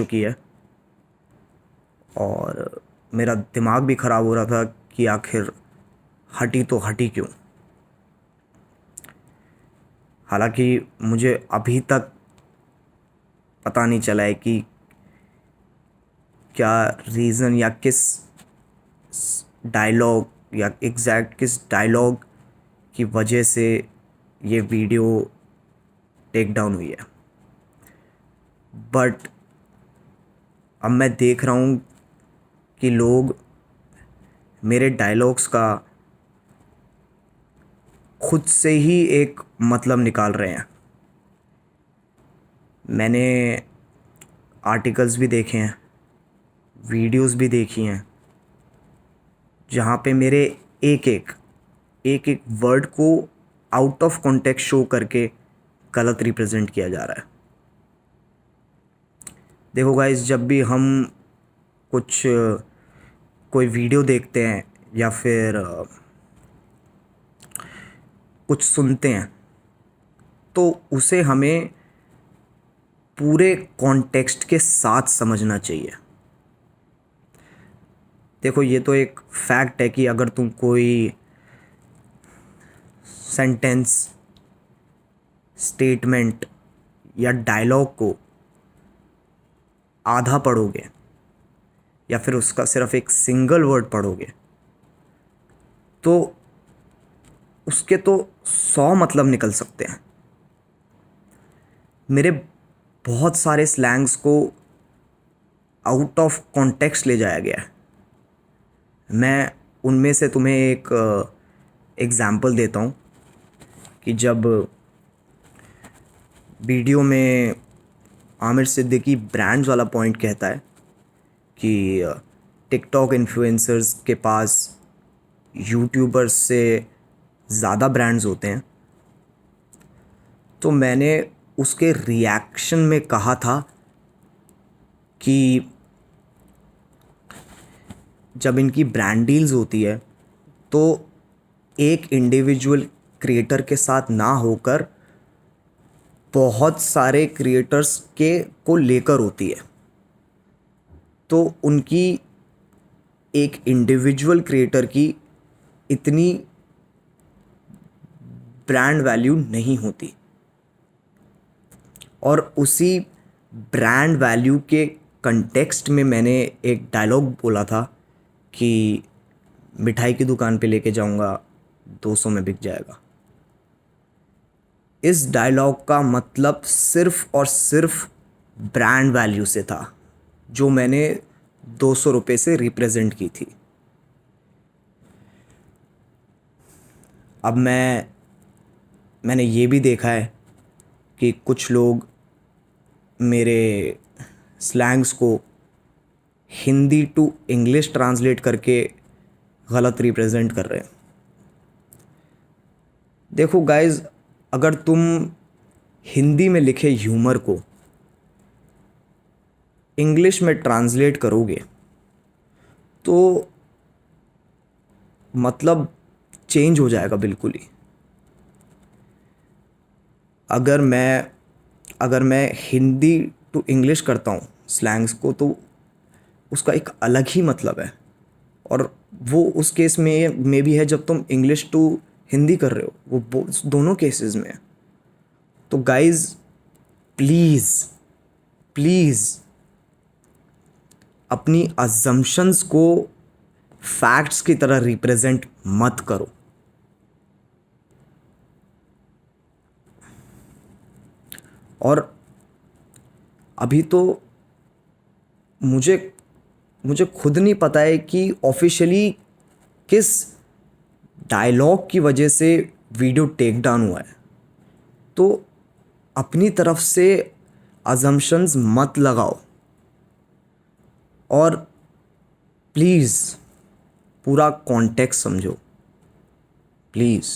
चुकी है और मेरा दिमाग भी ख़राब हो रहा था कि आखिर हटी तो हटी क्यों। हालांकि मुझे अभी तक पता नहीं चला है कि क्या रीज़न या किस डायलॉग या एग्जैक्ट किस डायलॉग की वजह से ये वीडियो टेक डाउन हुई है। बट अब मैं देख रहा हूँ कि लोग मेरे डायलॉग्स का खुद से ही एक मतलब निकाल रहे हैं। मैंने आर्टिकल्स भी देखे हैं, वीडियोस भी देखी हैं, जहाँ पे मेरे एक एक वर्ड को आउट ऑफ कॉन्टेक्स्ट शो करके गलत रिप्रेजेंट किया जा रहा है। देखो गाइस, जब भी हम कुछ कोई वीडियो देखते हैं या फिर कुछ सुनते हैं तो उसे हमें पूरे कॉन्टेक्स्ट के साथ समझना चाहिए। देखो, ये तो एक फैक्ट है कि अगर तुम कोई सेंटेंस, स्टेटमेंट या डायलॉग को आधा पढ़ोगे या फिर उसका सिर्फ एक सिंगल वर्ड पढ़ोगे तो उसके तो 100 मतलब निकल सकते हैं। मेरे बहुत सारे स्लैंग्स को आउट ऑफ कॉन्टेक्स्ट ले जाया गया है। मैं उनमें से तुम्हें एक एग्ज़ाम्पल देता हूँ कि जब वीडियो में आमिर सिद्दीकी ब्रांड्स वाला पॉइंट कहता है कि टिकटॉक इन्फ्लुएंसर्स के पास यूट्यूबर्स से ज़्यादा ब्रांड्स होते हैं, तो मैंने उसके रिएक्शन में कहा था कि जब इनकी ब्रांड डील्स होती है तो एक इंडिविजुअल क्रिएटर के साथ ना होकर बहुत सारे क्रिएटर्स के को लेकर होती है, तो उनकी एक इंडिविजुअल क्रिएटर की इतनी ब्रांड वैल्यू नहीं होती। और उसी ब्रांड वैल्यू के कंटेक्स्ट में मैंने एक डायलॉग बोला था कि मिठाई की दुकान पे लेके जाऊंगा 200 में बिक जाएगा। इस डायलॉग का मतलब सिर्फ और सिर्फ ब्रांड वैल्यू से था, जो मैंने 200 रुपये से रिप्रेजेंट की थी। अब मैंने ये भी देखा है कि कुछ लोग मेरे स्लैंग्स को हिंदी टू इंग्लिश ट्रांसलेट करके गलत रिप्रेजेंट कर रहे हैं। देखो गाइस, अगर तुम हिंदी में लिखे ह्यूमर को इंग्लिश में ट्रांसलेट करोगे तो मतलब चेंज हो जाएगा बिल्कुल ही। अगर मैं हिंदी टू इंग्लिश करता हूँ स्लैंग्स को तो उसका एक अलग ही मतलब है, और वो उस केस में भी है जब तुम इंग्लिश टू हिंदी कर रहे हो, वो दोनों केसेस में है। तो गाइज, प्लीज़ प्लीज़ अपनी अजम्पशंस को फैक्ट्स की तरह रिप्रेजेंट मत करो। और अभी तो मुझे खुद नहीं पता है कि ऑफिशियली किस डायलॉग की वजह से वीडियो टेक डाउन हुआ है। तो अपनी तरफ से अजम्पशंस मत लगाओ और प्लीज़ पूरा कॉन्टेक्स्ट समझो, प्लीज़।